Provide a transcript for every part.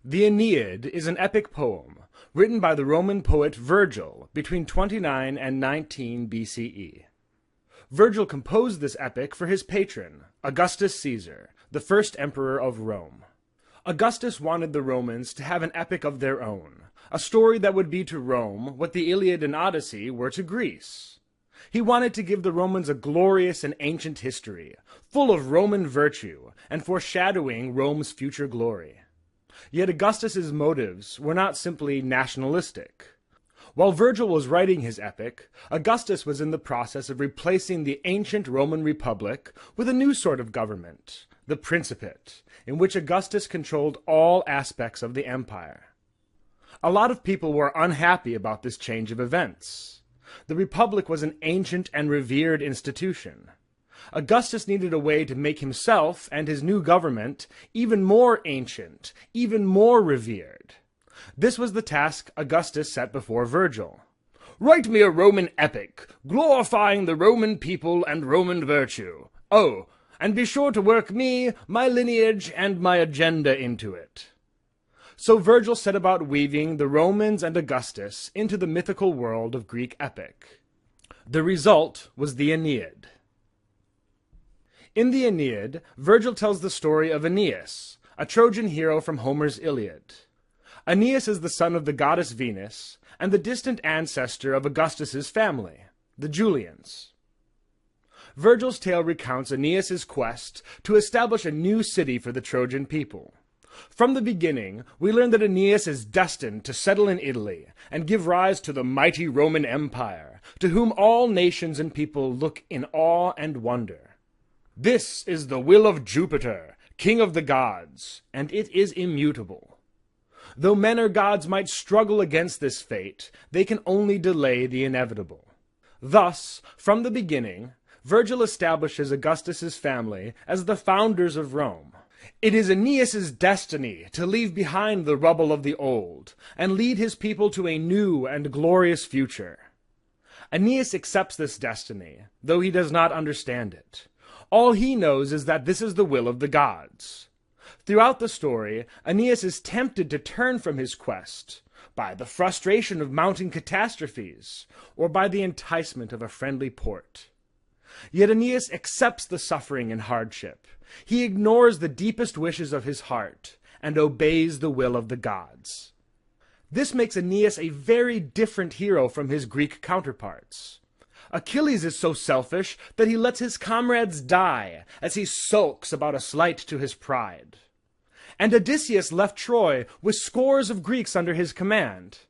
The Aeneid is an epic poem written by the Roman poet Virgil between 29 and 19 BCE. Virgil composed this epic for his patron, Augustus Caesar, the first emperor of Rome. Augustus wanted the Romans to have an epic of their own, a story that would be to Rome what the Iliad and Odyssey were to Greece. He wanted to give the Romans a glorious and ancient history, full of Roman virtue, and foreshadowing Rome's future glory. Yet Augustus's motives were not simply nationalistic. While Virgil was writing his epic, Augustus was in the process of replacing the ancient Roman Republic with a new sort of government, the Principate, in which Augustus controlled all aspects of the empire. A lot of people were unhappy about this change of events. The Republic was an ancient and revered institution. Augustus needed a way to make himself and his new government even more ancient, even more revered. This was the task Augustus set before Virgil. "Write me a Roman epic, glorifying the Roman people and Roman virtue. Oh, and be sure to work me, my lineage, and my agenda into it." So Virgil set about weaving the Romans and Augustus into the mythical world of Greek epic. The result was the Aeneid. In the Aeneid, Virgil tells the story of Aeneas, a Trojan hero from Homer's Iliad. Aeneas is the son of the goddess Venus, and the distant ancestor of Augustus's family, the Julians. Virgil's tale recounts Aeneas's quest to establish a new city for the Trojan people. From the beginning, we learn that Aeneas is destined to settle in Italy and give rise to the mighty Roman Empire, to whom all nations and people look in awe and wonder. "This is the will of Jupiter, king of the gods, and it is immutable." Though men or gods might struggle against this fate, they can only delay the inevitable. Thus, from the beginning, Virgil establishes Augustus's family as the founders of Rome. It is Aeneas's destiny to leave behind the rubble of the old, and lead his people to a new and glorious future. Aeneas accepts this destiny, though he does not understand it. All he knows is that this is the will of the gods. Throughout the story, Aeneas is tempted to turn from his quest, by the frustration of mounting catastrophes, or by the enticement of a friendly port. Yet Aeneas accepts the suffering and hardship. He ignores the deepest wishes of his heart, and obeys the will of the gods. This makes Aeneas a very different hero from his Greek counterparts. Achilles is so selfish that he lets his comrades die as he sulks about a slight to his pride. And Odysseus left Troy with scores of Greeks under his command.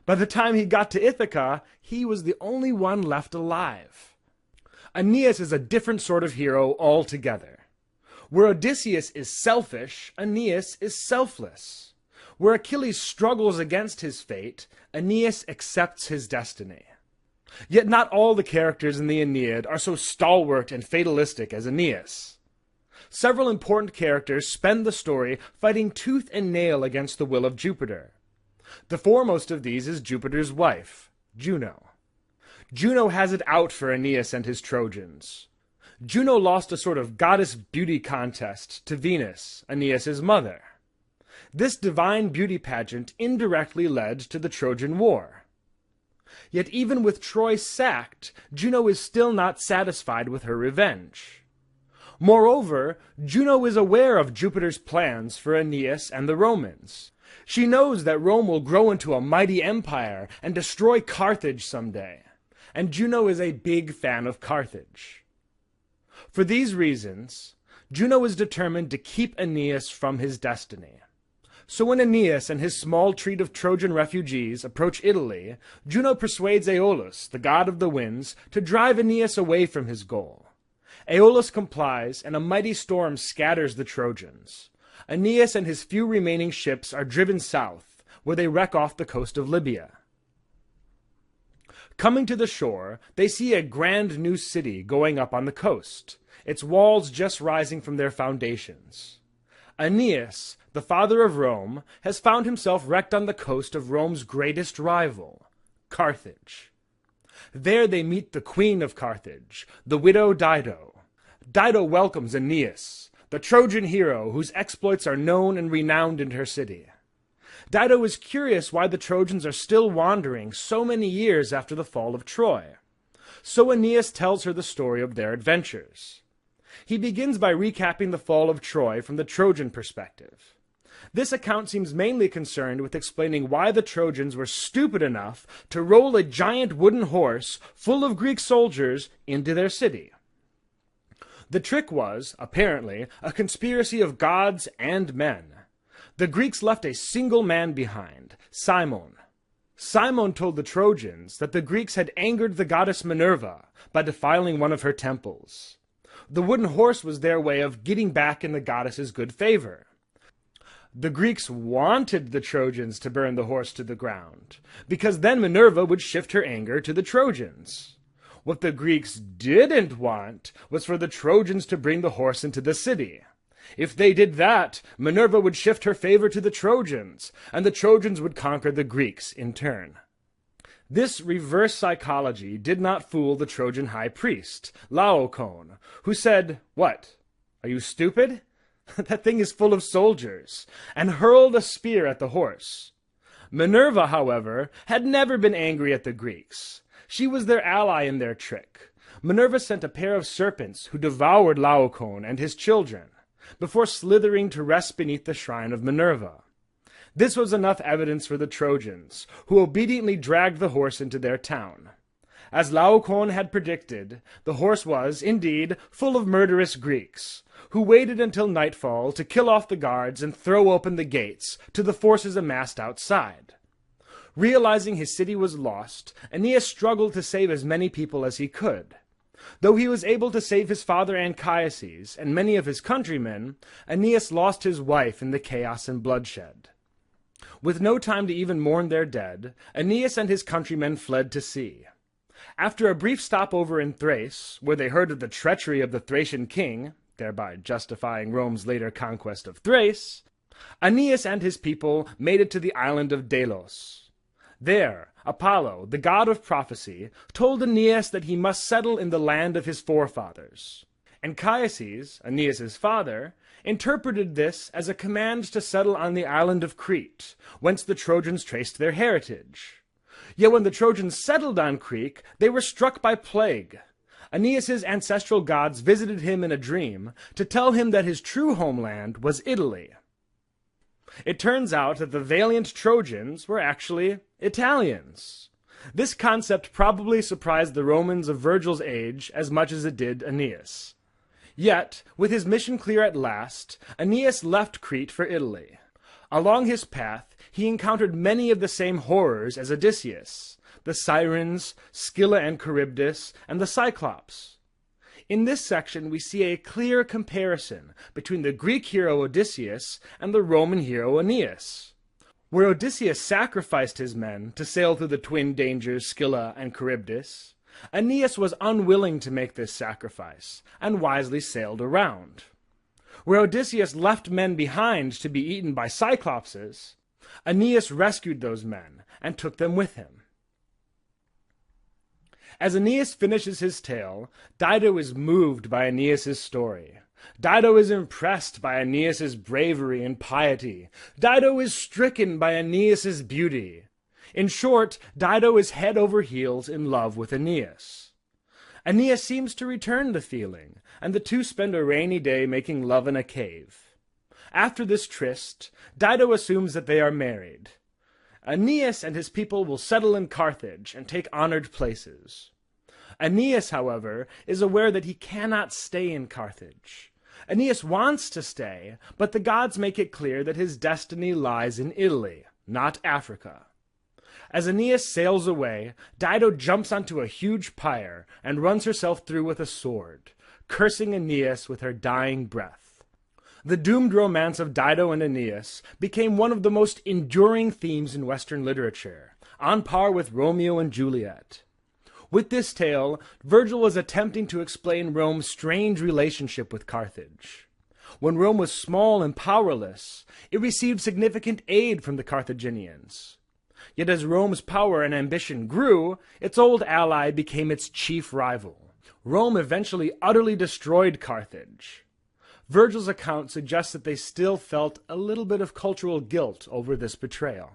By the time he got to Ithaca, he was the only one left alive. Aeneas is a different sort of hero altogether. Where Odysseus is selfish, Aeneas is selfless. Where Achilles struggles against his fate, Aeneas accepts his destiny. Yet not all the characters in the Aeneid are so stalwart and fatalistic as Aeneas. Several important characters spend the story fighting tooth and nail against the will of Jupiter. The foremost of these is Jupiter's wife, Juno. Juno has it out for Aeneas and his Trojans. Juno lost a sort of goddess beauty contest to Venus, Aeneas's mother. This divine beauty pageant indirectly led to the Trojan War. Yet even with Troy sacked, Juno is still not satisfied with her revenge. Moreover, Juno is aware of Jupiter's plans for Aeneas and the Romans. She knows that Rome will grow into a mighty empire and destroy Carthage someday, and Juno is a big fan of Carthage. For these reasons, Juno is determined to keep Aeneas from his destiny. So when Aeneas and his small treat of Trojan refugees approach Italy, Juno persuades Aeolus, the god of the winds, to drive Aeneas away from his goal. Aeolus complies, and a mighty storm scatters the Trojans. Aeneas and his few remaining ships are driven south, where they wreck off the coast of Libya. Coming to the shore, they see a grand new city going up on the coast, its walls just rising from their foundations. Aeneas, the father of Rome, has found himself wrecked on the coast of Rome's greatest rival, Carthage. There they meet the queen of Carthage, the widow Dido. Dido welcomes Aeneas, the Trojan hero whose exploits are known and renowned in her city. Dido is curious why the Trojans are still wandering so many years after the fall of Troy. So Aeneas tells her the story of their adventures. He begins by recapping the fall of Troy from the Trojan perspective. This account seems mainly concerned with explaining why the Trojans were stupid enough to roll a giant wooden horse full of Greek soldiers into their city. The trick was, apparently, a conspiracy of gods and men. The Greeks left a single man behind, Cimon. Cimon told the Trojans that the Greeks had angered the goddess Minerva by defiling one of her temples. The wooden horse was their way of getting back in the goddess's good favor. The Greeks wanted the Trojans to burn the horse to the ground, because then Minerva would shift her anger to the Trojans. What the Greeks didn't want was for the Trojans to bring the horse into the city. If they did that, Minerva would shift her favor to the Trojans, and the Trojans would conquer the Greeks in turn. This reverse psychology did not fool the Trojan high priest, Laocoon, who said, "What? Are you stupid? That thing is full of soldiers," and hurled a spear at the horse. Minerva, however, had never been angry at the Greeks. She was their ally in their trick. Minerva sent a pair of serpents who devoured Laocoon and his children, before slithering to rest beneath the shrine of Minerva. This was enough evidence for the Trojans, who obediently dragged the horse into their town. As Laocoon had predicted, the horse was, indeed, full of murderous Greeks, who waited until nightfall to kill off the guards and throw open the gates to the forces amassed outside. Realizing his city was lost, Aeneas struggled to save as many people as he could. Though he was able to save his father Anchises and many of his countrymen, Aeneas lost his wife in the chaos and bloodshed. With no time to even mourn their dead, Aeneas and his countrymen fled to sea. After a brief stopover in Thrace, where they heard of the treachery of the Thracian king, thereby justifying Rome's later conquest of Thrace, Aeneas and his people made it to the island of Delos. There, Apollo, the god of prophecy, told Aeneas that he must settle in the land of his forefathers. Anchises, Aeneas's father, interpreted this as a command to settle on the island of Crete, whence the Trojans traced their heritage. Yet when the Trojans settled on Crete, they were struck by plague. Aeneas's ancestral gods visited him in a dream to tell him that his true homeland was Italy. It turns out that the valiant Trojans were actually Italians. This concept probably surprised the Romans of Virgil's age as much as it did Aeneas. Yet, with his mission clear at last, Aeneas left Crete for Italy. Along his path, he encountered many of the same horrors as Odysseus: the Sirens, Scylla and Charybdis, and the Cyclops. In this section, we see a clear comparison between the Greek hero Odysseus and the Roman hero Aeneas. Where Odysseus sacrificed his men to sail through the twin dangers Scylla and Charybdis, Aeneas was unwilling to make this sacrifice, and wisely sailed around. Where Odysseus left men behind to be eaten by Cyclopses, Aeneas rescued those men and took them with him. As Aeneas finishes his tale, Dido is moved by Aeneas's story. Dido is impressed by Aeneas's bravery and piety. Dido is stricken by Aeneas's beauty. In short, Dido is head over heels in love with Aeneas. Aeneas seems to return the feeling, and the two spend a rainy day making love in a cave. After this tryst, Dido assumes that they are married. Aeneas and his people will settle in Carthage and take honored places. Aeneas, however, is aware that he cannot stay in Carthage. Aeneas wants to stay, but the gods make it clear that his destiny lies in Italy, not Africa. As Aeneas sails away, Dido jumps onto a huge pyre and runs herself through with a sword, cursing Aeneas with her dying breath. The doomed romance of Dido and Aeneas became one of the most enduring themes in Western literature, on par with Romeo and Juliet. With this tale, Virgil was attempting to explain Rome's strange relationship with Carthage. When Rome was small and powerless, it received significant aid from the Carthaginians. Yet as Rome's power and ambition grew, its old ally became its chief rival. Rome eventually utterly destroyed Carthage. Virgil's account suggests that they still felt a little bit of cultural guilt over this betrayal.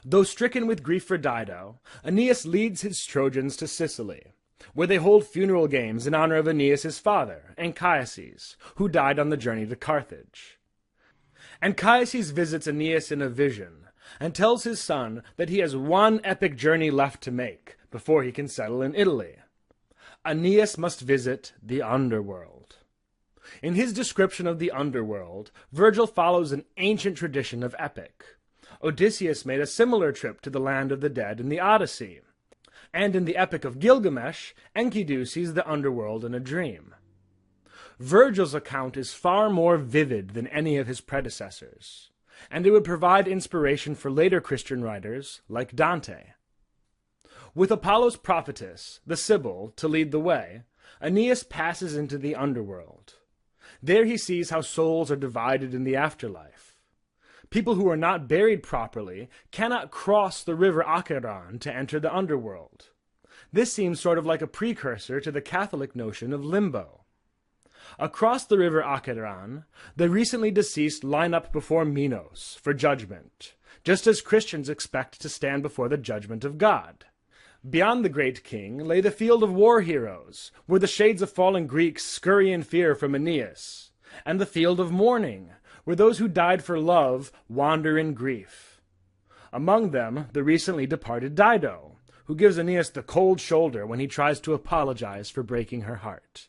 Though stricken with grief for Dido, Aeneas leads his Trojans to Sicily, where they hold funeral games in honor of Aeneas' father, Anchises, who died on the journey to Carthage. Anchises visits Aeneas in a vision, and tells his son that he has one epic journey left to make before he can settle in Italy. Aeneas must visit the underworld. In his description of the underworld, Virgil follows an ancient tradition of epic. Odysseus made a similar trip to the land of the dead in the Odyssey. And in the Epic of Gilgamesh, Enkidu sees the underworld in a dream. Virgil's account is far more vivid than any of his predecessors, and it would provide inspiration for later Christian writers like Dante. With Apollo's prophetess, the Sibyl, to lead the way, Aeneas passes into the underworld. There he sees how souls are divided in the afterlife. People who are not buried properly cannot cross the river Acheron to enter the underworld. This seems sort of like a precursor to the Catholic notion of limbo. Across the river Acheron, the recently deceased line up before Minos for judgment, just as Christians expect to stand before the judgment of God. Beyond the great king lay the field of war heroes, where the shades of fallen Greeks scurry in fear from Aeneas, and the field of mourning, where those who died for love wander in grief. Among them, the recently departed Dido, who gives Aeneas the cold shoulder when he tries to apologize for breaking her heart.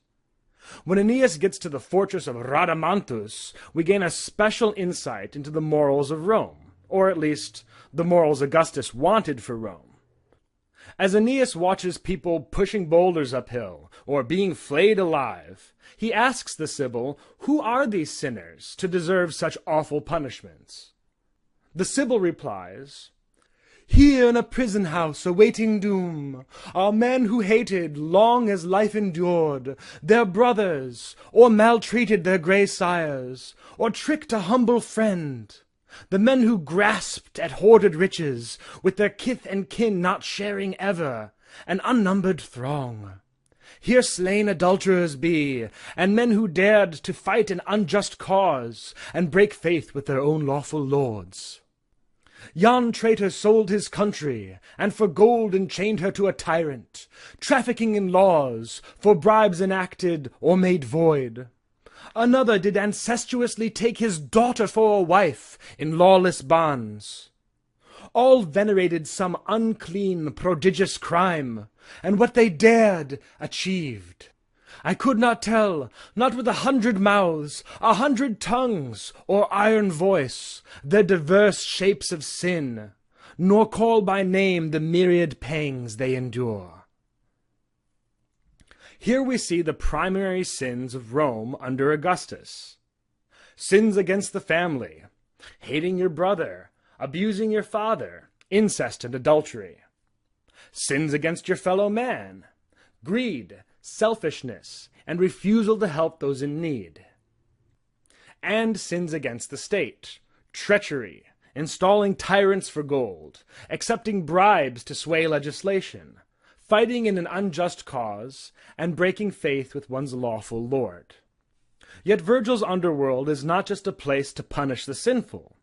When Aeneas gets to the fortress of Rhadamanthus, we gain a special insight into the morals of Rome, or at least the morals Augustus wanted for Rome. As Aeneas watches people pushing boulders uphill, or being flayed alive, he asks the Sibyl, who are these sinners to deserve such awful punishments? The Sibyl replies, "Here in a prison house awaiting doom are men who hated, long as life endured, their brothers, or maltreated their grey sires, or tricked a humble friend. The men who grasped at hoarded riches, with their kith and kin not sharing ever, an unnumbered throng. Here slain adulterers be, and men who dared to fight an unjust cause, and break faith with their own lawful lords. Yon traitor sold his country, and for gold enchained her to a tyrant, trafficking in laws, for bribes enacted or made void. Another did ancestrously take his daughter for a wife in lawless bonds. All venerated some unclean, prodigious crime, and what they dared, achieved. I could not tell, not with 100 mouths, 100 tongues, or iron voice, their diverse shapes of sin, nor call by name the myriad pangs they endure." Here we see the primary sins of Rome under Augustus. Sins against the family, hating your brother, abusing your father, incest and adultery. Sins against your fellow man, greed, selfishness, and refusal to help those in need. And sins against the state, treachery, installing tyrants for gold, accepting bribes to sway legislation, fighting in an unjust cause, and breaking faith with one's lawful lord. Yet Virgil's underworld is not just a place to punish the sinful.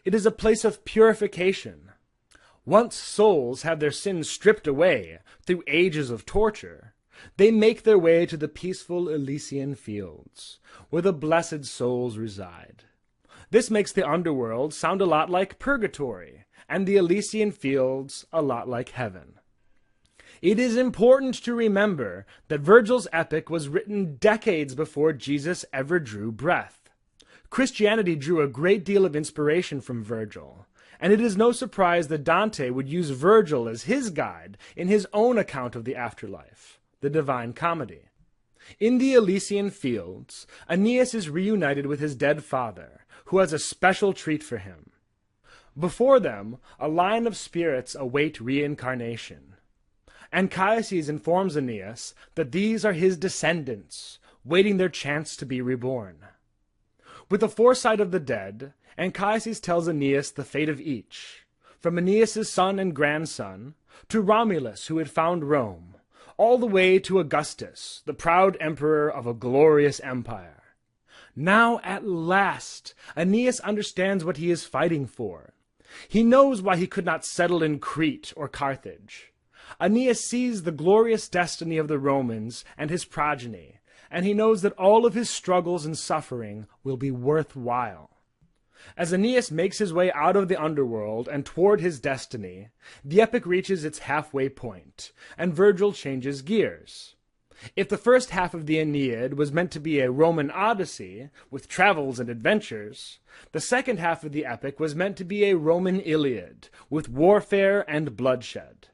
It is a place of purification. Once souls have their sins stripped away through ages of torture, they make their way to the peaceful Elysian fields, where the blessed souls reside. This makes the underworld sound a lot like purgatory, and the Elysian fields a lot like heaven. It is important to remember that Virgil's epic was written decades before Jesus ever drew breath. Christianity drew a great deal of inspiration from Virgil, and it is no surprise that Dante would use Virgil as his guide in his own account of the afterlife, the Divine Comedy. In the Elysian fields, Aeneas is reunited with his dead father, who has a special treat for him. Before them, a line of spirits await reincarnation. Anchises informs Aeneas that these are his descendants, waiting their chance to be reborn. With the foresight of the dead, Anchises tells Aeneas the fate of each, from Aeneas' son and grandson, to Romulus who had found Rome, all the way to Augustus, the proud emperor of a glorious empire. Now at last Aeneas understands what he is fighting for. He knows why he could not settle in Crete or Carthage. Aeneas sees the glorious destiny of the Romans and his progeny, and he knows that all of his struggles and suffering will be worthwhile. As Aeneas makes his way out of the underworld and toward his destiny, the epic reaches its halfway point, and Virgil changes gears. If the first half of the Aeneid was meant to be a Roman Odyssey, with travels and adventures, the second half of the epic was meant to be a Roman Iliad, with warfare and bloodshed.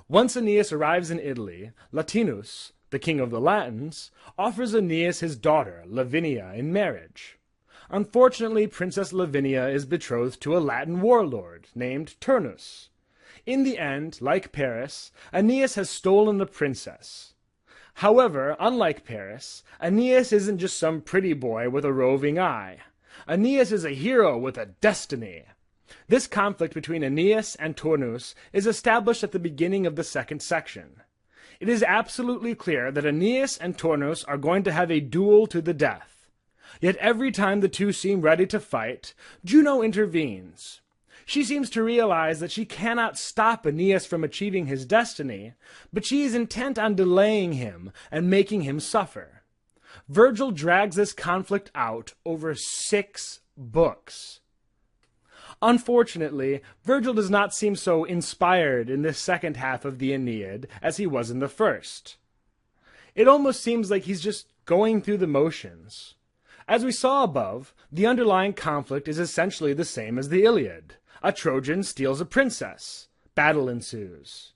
Once Aeneas arrives in Italy, Latinus, the king of the Latins, offers Aeneas his daughter, Lavinia, in marriage. Unfortunately, Princess Lavinia is betrothed to a Latin warlord named Turnus. In the end, like Paris, Aeneas has stolen the princess. However, unlike Paris, Aeneas isn't just some pretty boy with a roving eye. Aeneas is a hero with a destiny. This conflict between Aeneas and Turnus is established at the beginning of the second section. It is absolutely clear that Aeneas and Turnus are going to have a duel to the death. Yet every time the two seem ready to fight, Juno intervenes. She seems to realize that she cannot stop Aeneas from achieving his destiny, but she is intent on delaying him and making him suffer. Virgil drags this conflict out over 6 books. Unfortunately, Virgil does not seem so inspired in this second half of the Aeneid as he was in the first. It almost seems like he's just going through the motions. As we saw above, the underlying conflict is essentially the same as the Iliad. A Trojan steals a princess. Battle ensues.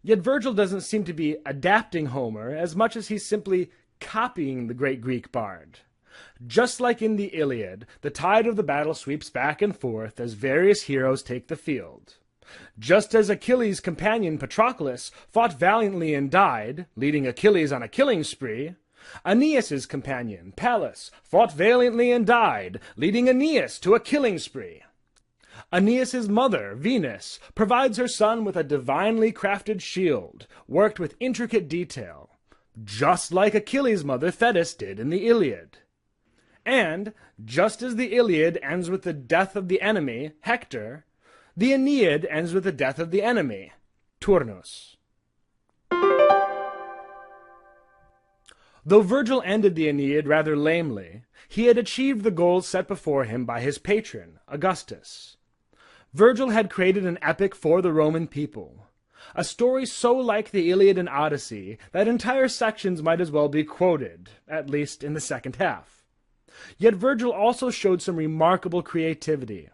Yet Virgil doesn't seem to be adapting Homer as much as he's simply copying the great Greek bard. Just like in the Iliad, the tide of the battle sweeps back and forth as various heroes take the field. Just as Achilles' companion Patroclus fought valiantly and died, leading Achilles on a killing spree, Aeneas' companion Pallas fought valiantly and died, leading Aeneas to a killing spree. Aeneas' mother, Venus, provides her son with a divinely crafted shield, worked with intricate detail, just like Achilles' mother Thetis did in the Iliad. And, just as the Iliad ends with the death of the enemy, Hector, the Aeneid ends with the death of the enemy, Turnus. Though Virgil ended the Aeneid rather lamely, he had achieved the goals set before him by his patron, Augustus. Virgil had created an epic for the Roman people, a story so like the Iliad and Odyssey that entire sections might as well be quoted, at least in the second half. Yet Virgil also showed some remarkable creativity.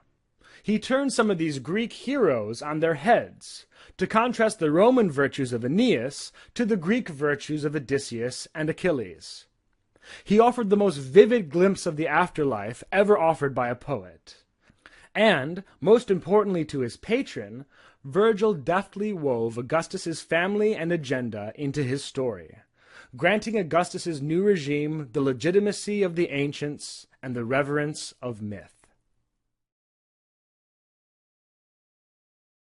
He turned some of these Greek heroes on their heads, to contrast the Roman virtues of Aeneas to the Greek virtues of Odysseus and Achilles. He offered the most vivid glimpse of the afterlife ever offered by a poet. And, most importantly to his patron, Virgil deftly wove Augustus's family and agenda into his story, granting Augustus's new regime the legitimacy of the ancients and the reverence of myth.